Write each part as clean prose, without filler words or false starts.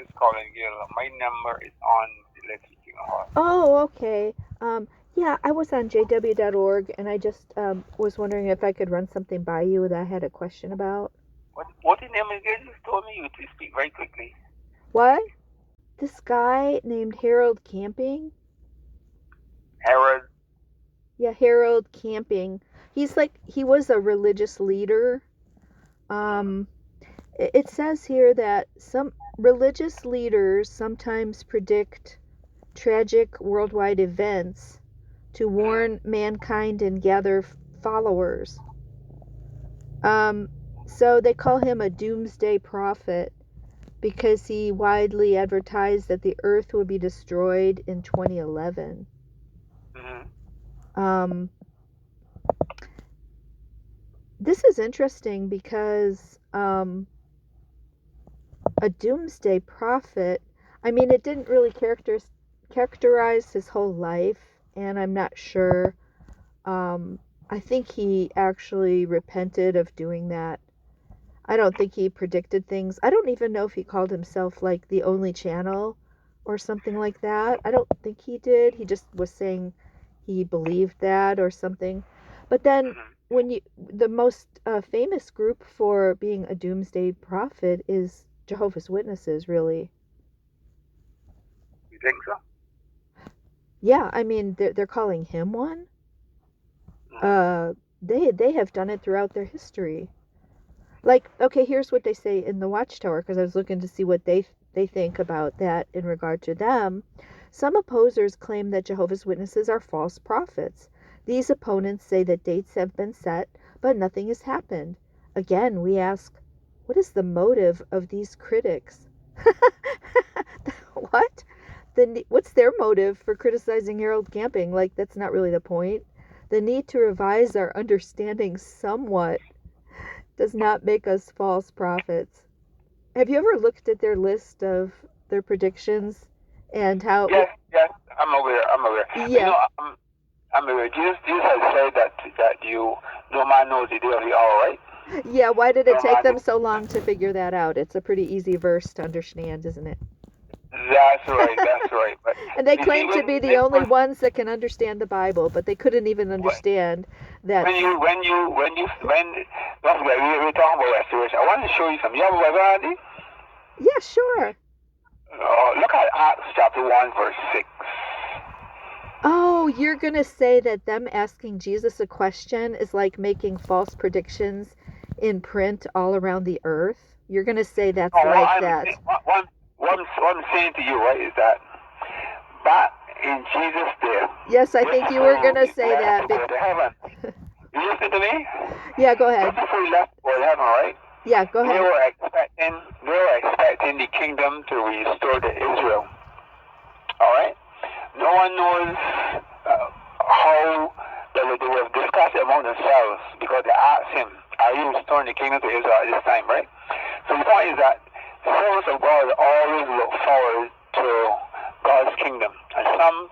is calling you. My number is on the list. Oh, okay. Yeah, I was on jw.org, and I just was wondering if I could run something by you that I had a question about. What the name again? You told me you to speak very quickly. What? This guy named Harold Camping? Harold. Yeah, Harold Camping. He was a religious leader. It says here that some religious leaders sometimes predict tragic worldwide events to warn mankind and gather followers. So they call him a doomsday prophet because he widely advertised that the earth would be destroyed in 2011. This is interesting because a doomsday prophet, I mean, it didn't really characterize his whole life, and I'm not sure. I think he actually repented of doing that. I don't think he predicted things. I don't even know if he called himself like the only channel or something like that. I don't think he did. He just was saying he believed that or something. But then the most famous group for being a doomsday prophet is Jehovah's Witnesses, really. You think so? Yeah, I mean they're calling him one. They have done it throughout their history. Like, okay, here's what they say in the Watchtower, because I was looking to see what they think about that in regard to them. Some opposers claim that Jehovah's Witnesses are false prophets. These opponents say that dates have been set, but nothing has happened. Again, we ask, what is the motive of these critics? What? What's their motive for criticizing Harold Camping? Like, that's not really the point. The need to revise our understanding somewhat does not make us false prophets. Have you ever looked at their list of their predictions and how? Yes, I'm aware. Yeah. You know, I'm aware. Jesus has said that no man knows the day of the hour, right? Yeah. Why did it take them so long to figure that out? It's a pretty easy verse to understand, isn't it? That's right. But and they claim to be the only ones that can understand the Bible, but they couldn't even understand that. When that's where we're talking about restoration. I want to show you something. You have a Bible handy? Yeah, sure. Look at Acts chapter 1, verse 6. Oh, you're going to say that them asking Jesus a question is like making false predictions in print all around the earth? You're going to say that's like that? What I'm saying to you, right, is that back in Jesus' day. Yes, I think you were going to say that. To go to heaven. You listen to me? Yeah, go ahead. Just before he left for heaven, right? Yeah, go ahead. They were expecting the kingdom to restore to Israel. All right? No one knows how they would discuss it among themselves because they asked him, are you restoring the kingdom to Israel at this time, right? So the point is that servants of God always look forward to God's kingdom, and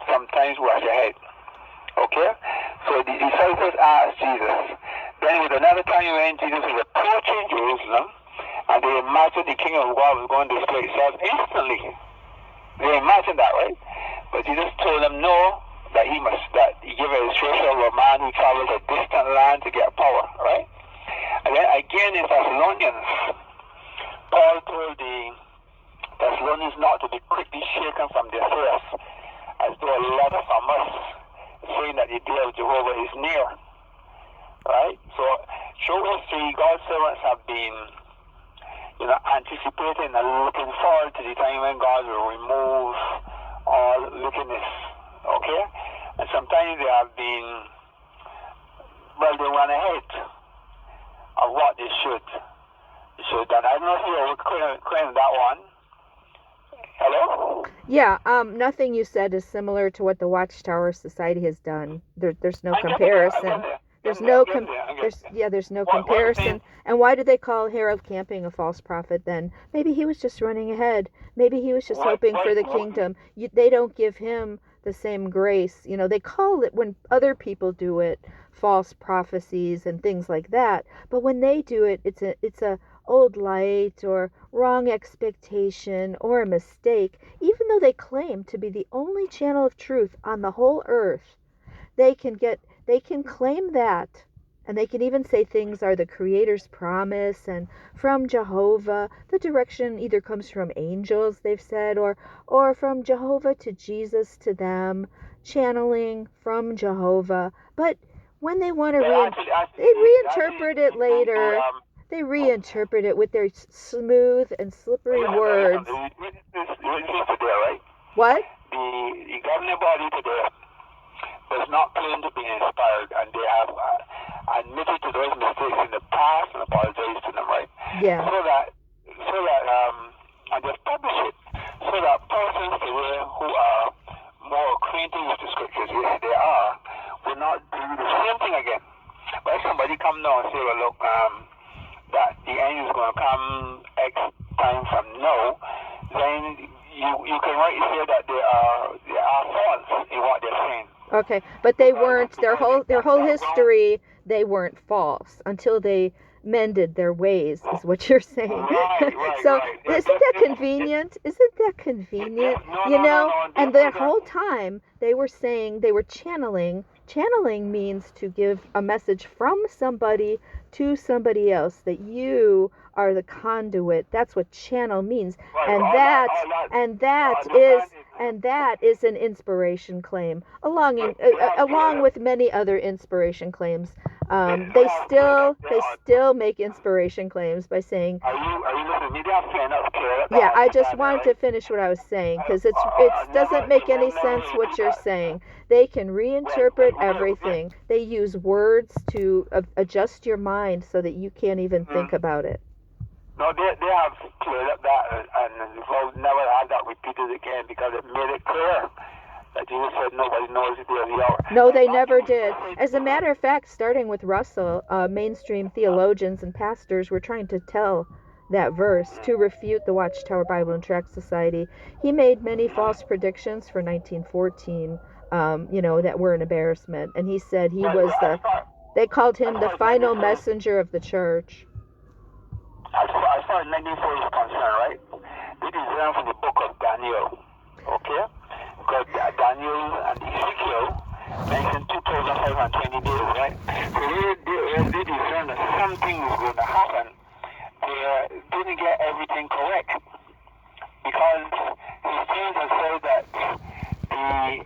sometimes rush ahead. Okay? So the disciples asked Jesus. Then with another time when Jesus was approaching Jerusalem, and they imagined the kingdom of God was going to display itself instantly. They imagined that, right? But Jesus told them no, that he gave a illustration of a man who travels a distant land to get power, right? And then again in Thessalonians, Paul told the Thessalonians not to be quickly shaken from their fears, as though a letter from us saying that the day of Jehovah is near. Right? So, through history, God's servants have been, anticipating and looking forward to the time when God will remove all wickedness. Okay? And sometimes they have been, they run ahead of what they should. And I don't know if you claim that one. Hello? Yeah, nothing you said is similar to what the Watchtower Society has done. There's no comparison. There's no comparison. And why do they call Harold Camping a false prophet then? Maybe he was just running ahead. Maybe he was just hoping for the kingdom. They don't give him the same grace. They call it, when other people do it, false prophecies and things like that. But when they do it, it's a old light or wrong expectation or a mistake, even though they claim to be the only channel of truth on the whole earth, they can claim that, and they can even say things are the creator's promise and from Jehovah. The direction either comes from angels, they've said, or from Jehovah to Jesus to them, channeling from Jehovah. But when they want to they reinterpret it later. They reinterpret it with their smooth and slippery words. What? The governing body today does not claim to be inspired, and they have admitted to those mistakes in the past and apologized to them, right? Yeah. So that and just publish it, so that persons today who are more acquainted with the scriptures, which they are, will not do the same thing again. But if somebody come now and say, well, look, that the end is going to come X time from now, then you can rightly say that they are false in what they're saying. Okay, but they weren't, their whole history, they weren't false until they mended their ways, is what you're saying. Right, So right. isn't that convenient? Isn't that convenient? No, and that whole time they were saying, they were channeling. Channeling means to give a message from somebody to somebody else, that you are the conduit. That's what channel means. Right, and that is an inspiration claim, along with many other inspiration claims. They still make inspiration claims by saying, are you listening to me? yeah, I just wanted to finish what I was saying, because it doesn't make any sense what you're saying. They can reinterpret everything. They use words to adjust your mind so that you can't even think about it. No, they have cleared up that, and we'll never have that repeated again, because it made it clear that Jesus said nobody knows the day or the hour. No, they never did. As a matter of fact, starting with Russell, mainstream theologians and pastors were trying to tell that verse to refute the Watchtower Bible and Tract Society. He made many false predictions for 1914, that were an embarrassment. And he said they called him the final messenger of the church. As far as 1940 is concerned, right? It is learned from the book of Daniel, okay? Because Daniel and Ezekiel mentioned 2,520 days, right? So they discerned that something was going to happen. They didn't get everything correct, because historians have said that the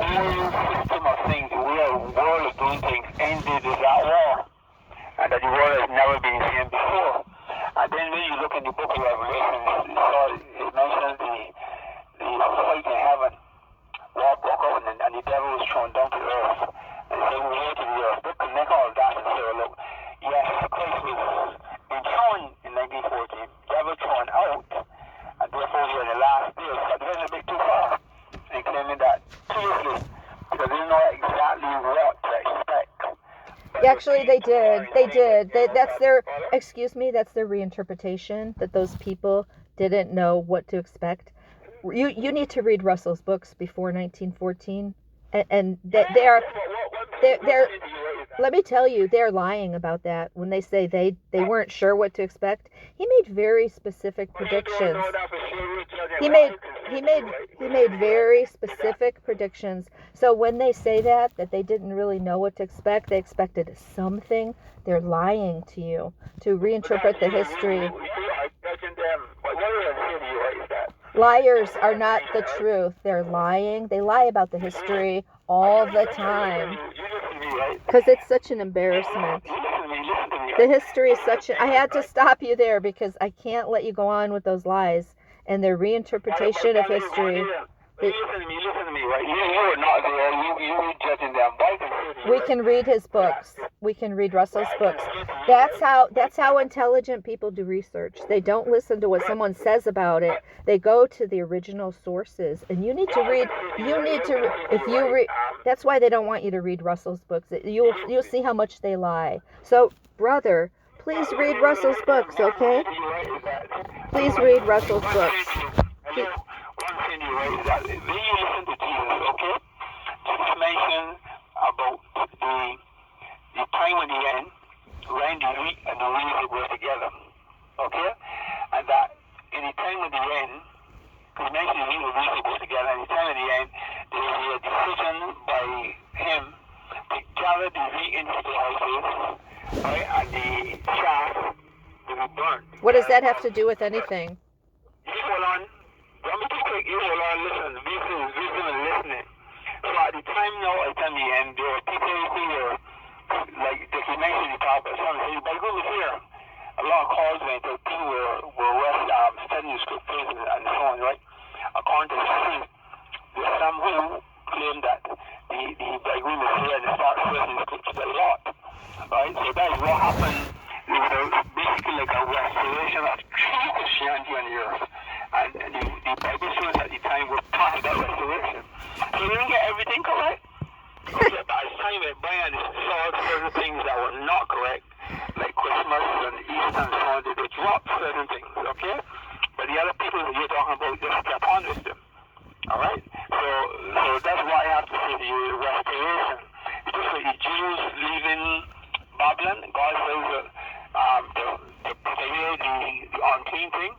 old system of things, the world of doing things, ended with that war, and that the world has never been seen before. And then when you look in the book of Revelation, it mentions the fight in heaven, war broke out, and the devil was thrown down to earth, and so we were to the earth. They connect all that and say, well, look, yes, Christ was enthroned in 1914, devil thrown out, and therefore we are in the last days. But they went a bit too far in claiming that seriously, because they didn't know exactly what to expect. Actually, they did. That's their reinterpretation, that those people didn't know what to expect. You need to read Russell's books before 1914, and they're let me tell you, they're lying about that when they say they weren't sure what to expect. He made very specific predictions. He made very specific predictions. So when they say that they didn't really know what to expect, they expected something, they're lying to you to reinterpret the history. Liars are not the truth. They're lying. They lie about the history all the time. Because it's such an embarrassment. The history is I had to stop you there because I can't let you go on with those lies and their reinterpretation of history. Listen to me, right? You were not there. You were judging them. We can read his books. We can read Russell's books. That's how intelligent people do research. They don't listen to what someone says about it. They go to the original sources. And you need to read. That's why they don't want you to read Russell's books. You'll see how much they lie. So, brother, please read Russell's books, okay? Please read Russell's books. One thing you write is that when you listen to Jesus, okay, Jesus mentioned about the time of the end, when the wheat and the reeds will grow together. Okay? And that in the time of the end, because mentioned he will really go together, in the time of the end, there will be a decision by him to gather the re-individual houses, right? And the chaff will be burnt. What does that have to do with anything? You hold on. Don't be too quick. You hold on. Listen. Listen and listening. So at the time now, at the end, there were people who were, like, he mentioned the prophet. Some say, but who was here? A lot of calls went to people were studying the scriptures and so on, right? According to history, there's some who claim that the bridegroom is here and they start studying the scriptures a lot, right? So that is what happened. It was basically like a restoration of true Christianity on the earth. And the Bible shows at the time were part of that restoration. So we didn't get everything correct. Okay, but as time went by and they saw certain things that were not correct, like Christmas and Easter and so on, they dropped certain things, okay? But the other people that you're talking about just kept on with them. Alright? So that's why I have to say to you, restoration. It's just like the Jews leaving Babylon, God says to put away the unclean thing,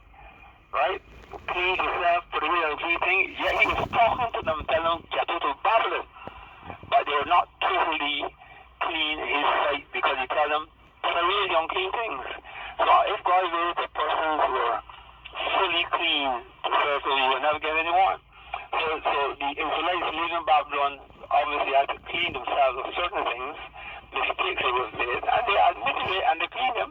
right? Clean yourself, put away the unclean thing. Yet he was talking to them, telling them, get out of Babylon. But they were not totally clean in his sight because he told them, put away the unclean things. So if God wills the persons were fully clean to serve him, he will never get anyone. So the Israelites leaving Babylon obviously had to clean themselves of certain things, mistakes they were made, and they admitted it and they cleaned them,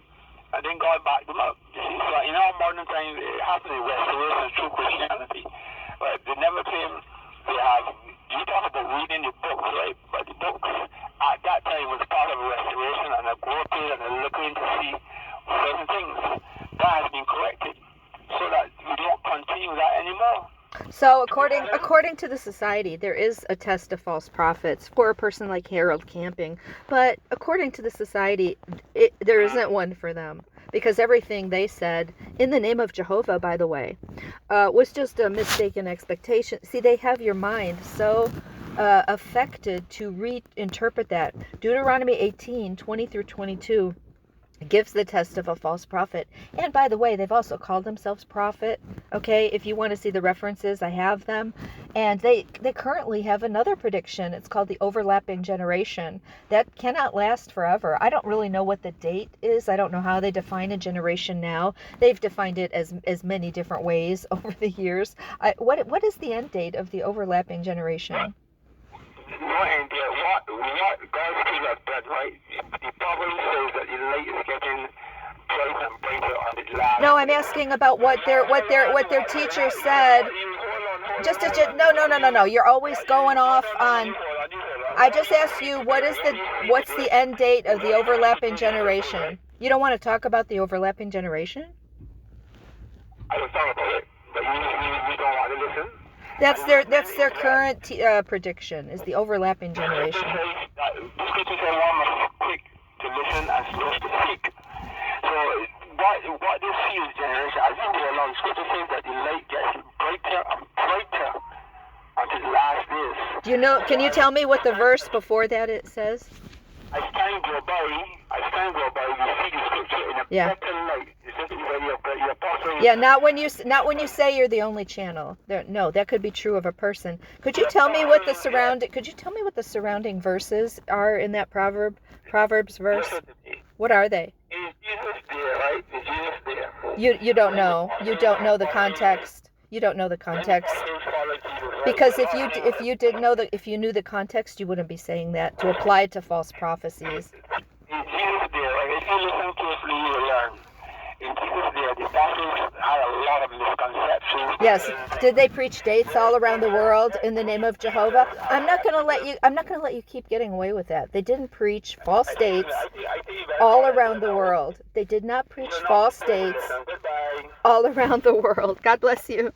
and then God backed them up. You see, so in our modern time, it happens in restoration through Christianity. But they never claim they have. You talk about reading the books, right? But the books at that time was part of a restoration and a growth and a looking to see certain things. That has been corrected so that we don't continue that anymore. So according to the society, there is a test of false prophets for a person like Harold Camping, but according to the society, there isn't one for them, because everything they said, in the name of Jehovah, by the way, was just a mistaken expectation. See, they have your mind so affected to reinterpret that. Deuteronomy 18:20 through 22 gives the test of a false prophet. And by the way, they've also called themselves prophet. Okay, if you want to see the references, I have them. And they currently have another prediction. It's called the overlapping generation. That cannot last forever. I don't really know what the date is. I don't know how they define a generation now. They've defined it as many different ways over the years. What is the end date of the overlapping generation? And what God's people have done, right? The problem says that the light is getting brighter and brighter on the last. No, I'm asking about what their teacher said. No. You're always going off on. I just asked you what's the end date of the overlapping generation. You don't want to talk about the overlapping generation? I was talking about it, but you don't want to listen. That's their current prediction, is the overlapping generation. The scripture says one must be quick to listen and slow to speak. So what this sees generation, I think there are a lot of scripture says that the light gets brighter and brighter until the last days. Do you know? Can you tell me what the verse before that it says? As time go by, we see the scripture in a better light. Yeah, not when you say you're the only channel. No, that could be true of a person. Could you tell me what the surrounding verses are in that Proverbs verse? What are they? Is Jesus there, right? Is Jesus there? You don't know. You don't know the context. You don't know the context. Because if you knew the context, you wouldn't be saying that to apply it to false prophecies. In Jesus' day, right? If you listen carefully, you will learn. In Jesus' day, the apostles had a lot of misconceptions. Yes. Did they preach dates all around the world in the name of Jehovah? I'm not going to let you keep getting away with that. They didn't preach false dates all around the world. They did not preach false dates all around the world. God bless you.